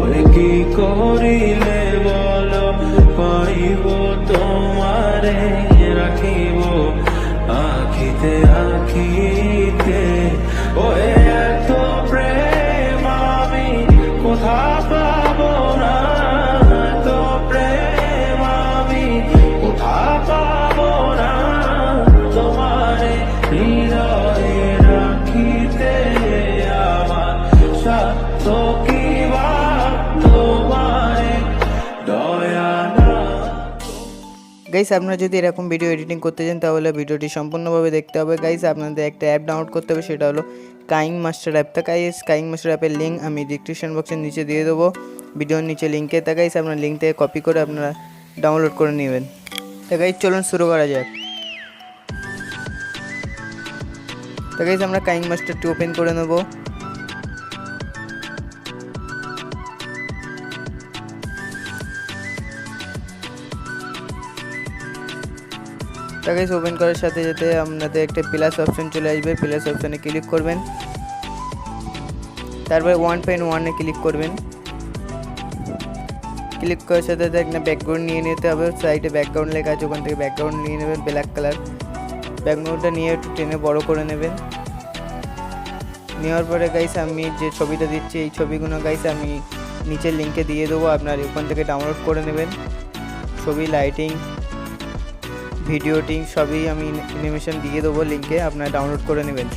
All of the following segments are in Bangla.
ওই কি করিলে বলো পাইব তোমারে রাখিব আখিতে আখিতে ওই এত প্রেম আমি কোথা পাবো না এত প্রেম আমি কোথা পাবো না তোমারে হৃদয়ে রাখিতে আমার সত্য কি বা তোমারে দয়া না। গাইস আপনারা যদি এরকম ভিডিও এডিটিং করতে চান তাহলে ভিডিওটি সম্পূর্ণভাবে দেখতে হবে। গাইস আপনাদের একটা অ্যাপ ডাউনলোড করতে হবে, সেটা হলো কাইনমাস্টার অ্যাপ। তা গাইস কাইনমাস্টার অ্যাপের লিঙ্ক আমি ডিসক্রিপশন বক্সের নিচে দিয়ে দেবো, ভিডিওর নিচে লিঙ্কে। তা গাইস আপনার লিঙ্ক থেকে কপি করে আপনারা ডাউনলোড করে নেবেন। তা গাইস চলুন শুরু করা যাক। তা গাইস আমরা কাইনমাস্টারটি ওপেন করে নেব। তা গাইস ওপেন করার সাথে সাথে আপনাদের একটা প্লাস অপশন চলে আসবে, প্লাস অপশনে ক্লিক করবেন, তারপরে 1.1 ক্লিক করবেন। ক্লিক করার সাথে সাথে একটা ব্যাকগ্রাউন্ড নিয়ে নিতে হবে, সাইডে ব্যাকগ্রাউন্ড লেখা আছে ওখান থেকে ব্যাকগ্রাউন্ড নিয়ে নেবেন ব্ল্যাক কালার। ব্যাকগ্রাউন্ডটা নিয়ে একটু টেনে বড় করে নেবেন। নেওয়ার পরে গাইস আমি যে ছবিটা দিচ্ছি এই ছবিগুলো গাইস আমি নিচের লিঙ্কে দিয়ে দেবো, আপনার ওখান থেকে ডাউনলোড করে নেবেন। ছবি, লাইটিং, ভিডিওটিং সবই আমি অ্যানিমেশন দিয়ে দেবো লিঙ্কে, আপনারা ডাউনলোড করে নেবেন।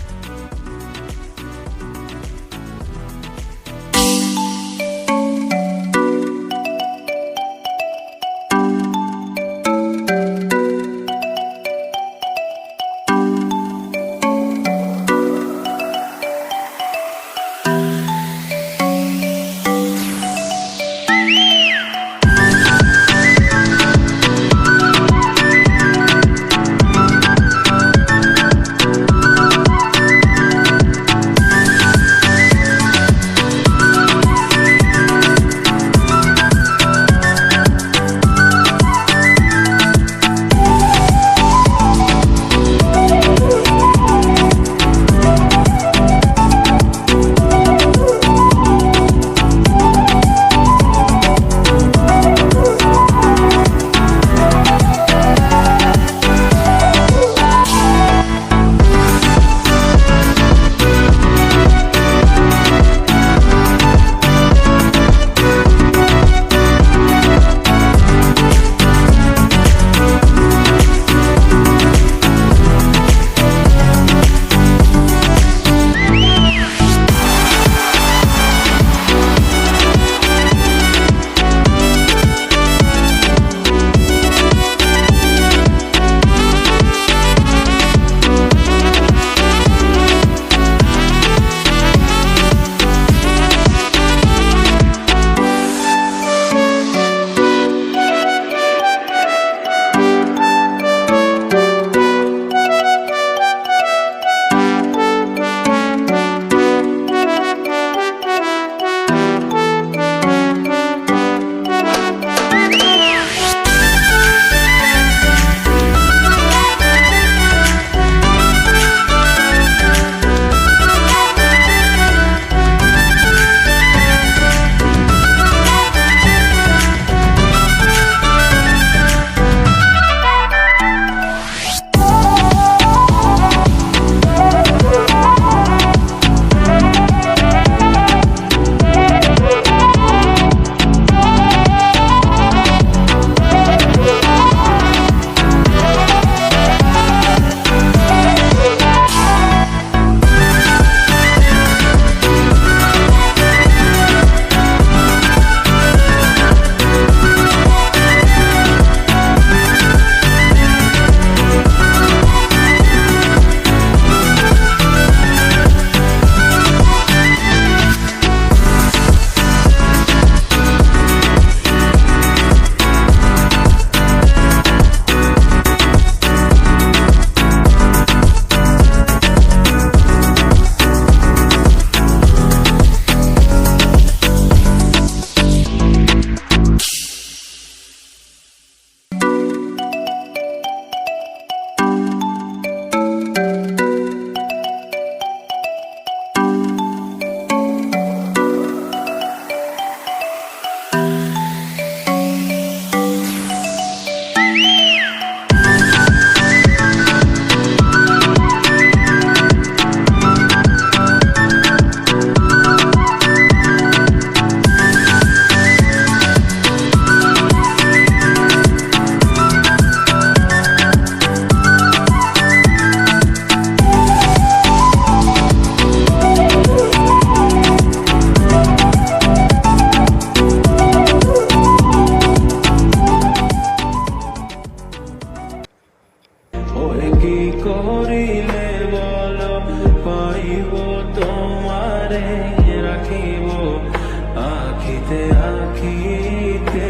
আখিতে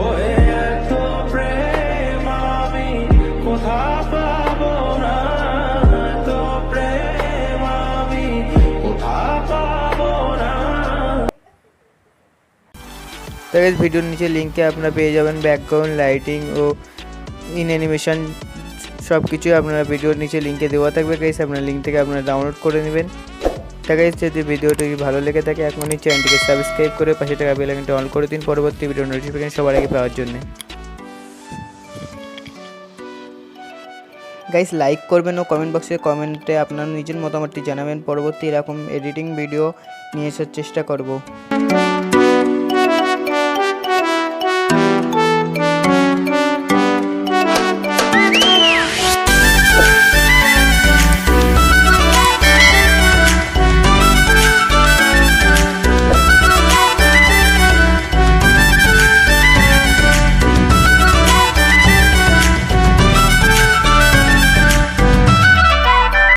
ও এত প্রেম আমি কোথা পাবো না, এত প্রেম আমি কোথা পাবো না। তো গাইস ভিডিওর নিচে লিঙ্কে আপনারা পেয়ে যাবেন ব্যাকগ্রাউন্ড লাইটিং ও ইন অ্যানিমেশন সব কিছুই আপনারা ভিডিওর নিচে লিঙ্কে দেওয়া থাকবে গাইস, আপনারা লিঙ্ক থেকে আপনারা ডাউনলোড করে নেবেন। তো গাইস যদি ভিডিওটি ভালো লেগে থাকে এখনই চ্যানেলটিকে সাবস্ক্রাইব করে পাশে থাকা বেল আইকনটি অন করে দিন পরবর্তী ভিডিও নোটিফিকেশন সবার আগে পাওয়ার জন্য। গাইস লাইক করবেন ও কমেন্ট বক্সে কমেন্টে আপনার নিজের মতামতটি জানাবেন। পরবর্তী এরকম এডিটিং ভিডিও নিয়ে আসার চেষ্টা করব।